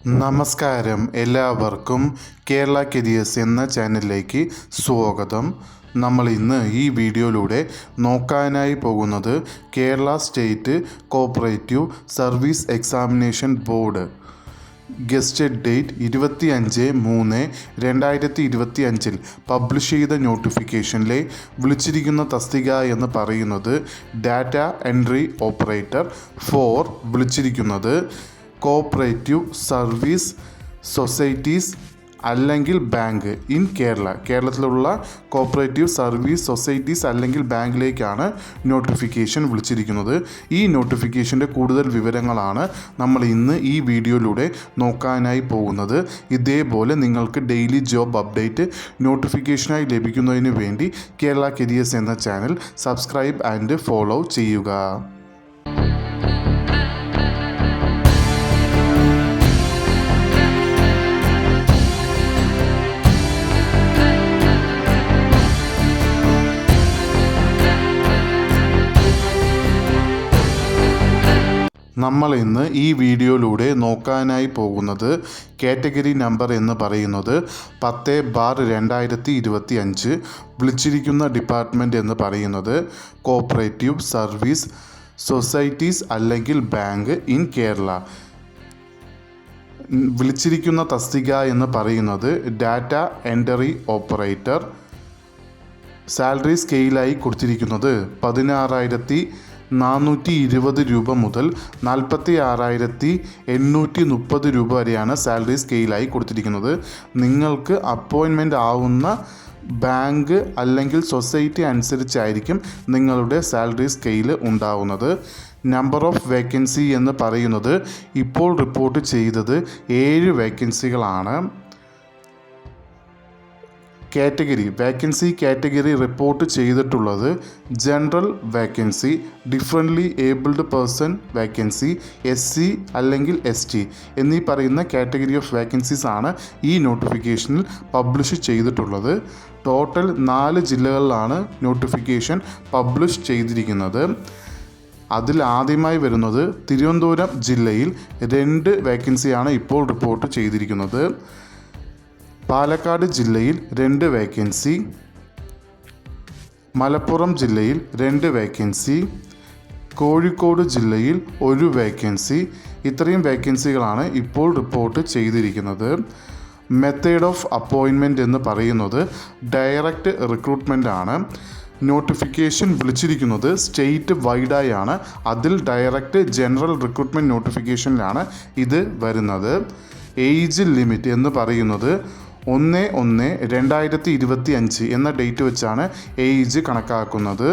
നമസ്കാരം, എല്ലാവർക്കും കേരള കരിയേഴ്സ് എന്ന ചാനലിലേക്ക് സ്വാഗതം. നമ്മൾ ഇന്ന് ഈ വീഡിയോയിലൂടെ നോക്കാനായി പോകുന്നത് Kerala state cooperative service examination board gazetted date 25/3/2025 publish ചെയ്ത നോട്ടിഫിക്കേഷനിലെ വിളിച്ചിരിക്കുന്ന തസ്തിക എന്ന് പറയുന്നത് ഡാറ്റ എൻട്രി ഓപ്പറേറ്റർ 4 വിളിച്ചിരിക്കുന്നത് കോപ്പറേറ്റീവ് സർവീസ് സൊസൈറ്റീസ് അല്ലെങ്കിൽ ബാങ്ക് ഇൻ കേരളത്തിലുള്ള കോപ്പറേറ്റീവ് സർവീസ് സൊസൈറ്റീസ് അല്ലെങ്കിൽ ബാങ്കിലേക്കാണ് നോട്ടിഫിക്കേഷൻ വിളിച്ചിരിക്കുന്നത്. ഈ നോട്ടിഫിക്കേഷൻ്റെ കൂടുതൽ വിവരങ്ങളാണ് നമ്മൾ ഇന്ന് ഈ വീഡിയോയിലൂടെ നോക്കാനായി പോകുന്നത്. ഇതേപോലെ നിങ്ങൾക്ക് ഡെയിലി ജോബ് അപ്ഡേറ്റ് നോട്ടിഫിക്കേഷനായി ലഭിക്കുന്നതിന് വേണ്ടി കേരള കരിയേഴ്സ് എന്ന ചാനൽ സബ്സ്ക്രൈബ് ആൻഡ് ഫോളോ ചെയ്യുക. നമ്മൾ ഇന്ന് ഈ വീഡിയോയിലൂടെ നോക്കാനായി പോകുന്നത് കാറ്റഗറി നമ്പർ എന്ന് പറയുന്നത് 10/2025 വിളിച്ചിരിക്കുന്ന ഡിപ്പാർട്ട്മെൻറ്റ് എന്ന് പറയുന്നത് കോപ്പറേറ്റീവ് സർവീസ് സൊസൈറ്റീസ് അല്ലെങ്കിൽ ബാങ്ക് ഇൻ കേരള. വിളിച്ചിരിക്കുന്ന തസ്തിക എന്ന് പറയുന്നത് ഡാറ്റ എൻട്രി ഓപ്പറേറ്റർ. സാലറി സ്കെയിലായി കൊടുത്തിരിക്കുന്നത് 16,420 രൂപ മുതൽ 46,830 രൂപ വരെയാണ് സാലറി സ്കെയിലായി കൊടുത്തിരിക്കുന്നത്. നിങ്ങൾക്ക് അപ്പോയിൻമെൻ്റ് ആവുന്ന ബാങ്ക് അല്ലെങ്കിൽ സൊസൈറ്റി അനുസരിച്ചായിരിക്കും നിങ്ങളുടെ സാലറി സ്കെയിൽ ഉണ്ടാവുന്നത്. നമ്പർ ഓഫ് വേക്കൻസി എന്ന് പറയുന്നത് ഇപ്പോൾ റിപ്പോർട്ട് ചെയ്തത് 7 വേക്കൻസികളാണ്. കാറ്റഗറി റിപ്പോർട്ട് ചെയ്തിട്ടുള്ളത് general vacancy, differently abled person vacancy, SC അല്ലെങ്കിൽ ST എന്നീ പറയുന്ന കാറ്റഗറി ഓഫ് വേക്കൻസീസ് ആണ് ഈ നോട്ടിഫിക്കേഷനിൽ പബ്ലിഷ് ചെയ്തിട്ടുള്ളത്. ടോട്ടൽ 4 ജില്ലകളിലാണ് നോട്ടിഫിക്കേഷൻ പബ്ലിഷ് ചെയ്തിരിക്കുന്നത്. അതിൽ ആദ്യമായി വരുന്നത് തിരുവനന്തപുരം ജില്ലയിൽ 2 വേക്കൻസിയാണ് ഇപ്പോൾ റിപ്പോർട്ട് ചെയ്തിരിക്കുന്നത്. പാലക്കാട് ജില്ലയിൽ 2 വേക്കൻസി, മലപ്പുറം ജില്ലയിൽ 2 വേക്കൻസി, കോഴിക്കോട് ജില്ലയിൽ 1 വേക്കൻസി. ഇത്രയും വേക്കൻസികളാണ് ഇപ്പോൾ റിപ്പോർട്ട് ചെയ്തിരിക്കുന്നത്. മെത്തേഡ് ഓഫ് അപ്പോയിൻമെൻറ്റ് എന്ന് പറയുന്നത് ഡയറക്റ്റ് റിക്രൂട്ട്മെൻ്റ് ആണ്. നോട്ടിഫിക്കേഷൻ വിളിച്ചിരിക്കുന്നത് സ്റ്റേറ്റ് വൈഡായാണ്. അതിൽ ഡയറക്റ്റ് ജനറൽ റിക്രൂട്ട്മെൻറ്റ് നോട്ടിഫിക്കേഷനിലാണ് ഇത് വരുന്നത്. ഏജ് ലിമിറ്റ് എന്ന് പറയുന്നത് 1/1/2025 എന്ന ഡേറ്റ് വെച്ചാണ് ഏജ് കണക്കാക്കുന്നത്.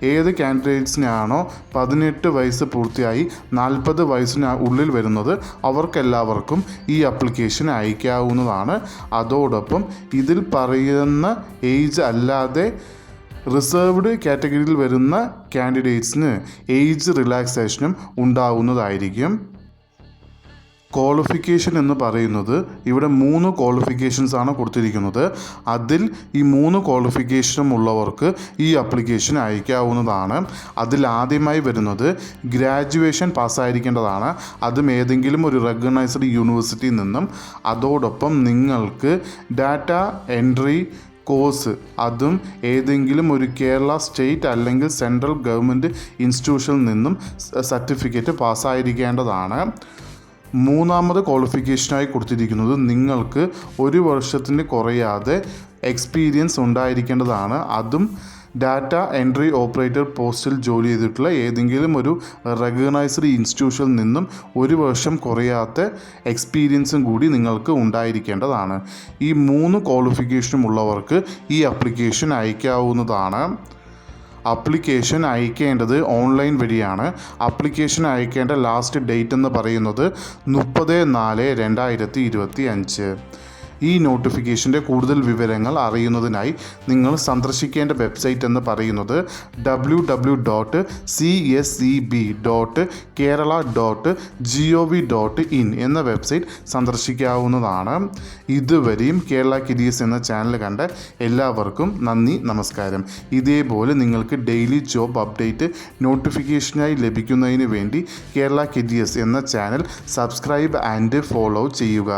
ഏത് കാൻഡിഡേറ്റ്സിനാണോ 18 വയസ്സ് പൂർത്തിയായി 40 വയസ്സിന് ഉള്ളിൽ വരുന്നത് അവർക്കെല്ലാവർക്കും ഈ ആപ്ലിക്കേഷൻ അയക്കാവുന്നതാണ്. അതോടൊപ്പം ഇതിൽ പറയുന്ന ഏജ് അല്ലാതെ റിസർവ്ഡ് കാറ്റഗറിയിൽ വരുന്ന കാൻഡിഡേറ്റ്സിന് ഏജ് റിലാക്സേഷനും ഉണ്ടാവുന്നതായിരിക്കും. ക്വാളിഫിക്കേഷൻ എന്ന് പറയുന്നത് ഇവിടെ 3 ക്വാളിഫിക്കേഷൻസ് ആണ് കൊടുത്തിരിക്കുന്നത്. അതിൽ ഈ 3 ക്വാളിഫിക്കേഷനും ഉള്ളവർക്ക് ഈ ആപ്ലിക്കേഷൻ അയക്കാവുന്നതാണ്. അതിൽ ആദ്യമായി വരുന്നത് ഗ്രാജുവേഷൻ പാസ്സായിരിക്കേണ്ടതാണ്. അതും ഏതെങ്കിലും ഒരു റെക്കഗ്നൈസ്ഡ് യൂണിവേഴ്സിറ്റിയിൽ നിന്നും. അതോടൊപ്പം നിങ്ങൾക്ക് ഡാറ്റ എൻട്രി കോഴ്സ് അതും ഏതെങ്കിലും ഒരു കേരള സ്റ്റേറ്റ് അല്ലെങ്കിൽ സെൻട്രൽ ഗവൺമെൻറ് ഇൻസ്റ്റിറ്റ്യൂഷനിൽ നിന്നും സർട്ടിഫിക്കറ്റ് പാസ്സായിരിക്കേണ്ടതാണ്. മൂന്നാമത് ക്വാളിഫിക്കേഷനായി കൊടുത്തിരിക്കുന്നത് നിങ്ങൾക്ക് 1 വർഷത്തിന് കുറയാതെ എക്സ്പീരിയൻസ് ഉണ്ടായിരിക്കേണ്ടതാണ്. അതും ഡാറ്റ എൻട്രി ഓപ്പറേറ്റർ പോസ്റ്റിൽ ജോലി ചെയ്തിട്ടുള്ള ഏതെങ്കിലും ഒരു റെക്കഗ്നൈസ്ഡ് ഇൻസ്റ്റിറ്റ്യൂഷനിൽ നിന്നും 1 വർഷം കുറയാത്ത എക്സ്പീരിയൻസും കൂടി നിങ്ങൾക്ക് ഉണ്ടായിരിക്കേണ്ടതാണ്. ഈ 3 ക്വാളിഫിക്കേഷനും ഉള്ളവർക്ക് ഈ ആപ്ലിക്കേഷൻ അയക്കാവുന്നതാണ്. ആപ്ലിക്കേഷൻ അയക്കേണ്ടത് ഓൺലൈൻ വഴിയാണ്. ആപ്ലിക്കേഷൻ അയക്കേണ്ട ലാസ്റ്റ് ഡേറ്റ് എന്ന് പറയുന്നത് 30/4/2025. ഈ നോട്ടിഫിക്കേഷൻ്റെ കൂടുതൽ വിവരങ്ങൾ അറിയുന്നതിനായി നിങ്ങൾ സന്ദർശിക്കേണ്ട വെബ്സൈറ്റ് എന്ന് പറയുന്നത് www.cseb.kerala.gov.in എന്ന വെബ്സൈറ്റ് സന്ദർശിക്കാവുന്നതാണ്. ഇതുവരെയും കേരള കിഡീസ് എന്ന ചാനൽ കണ്ട എല്ലാവർക്കും നന്ദി, നമസ്കാരം. ഇതേപോലെ നിങ്ങൾക്ക് ഡെയിലി ജോബ് അപ്ഡേറ്റ് നോട്ടിഫിക്കേഷനായി ലഭിക്കുന്നതിന് വേണ്ടി കേരള കിഡീസ് എന്ന ചാനൽ സബ്സ്ക്രൈബ് ആൻഡ് ഫോളോ ചെയ്യുക.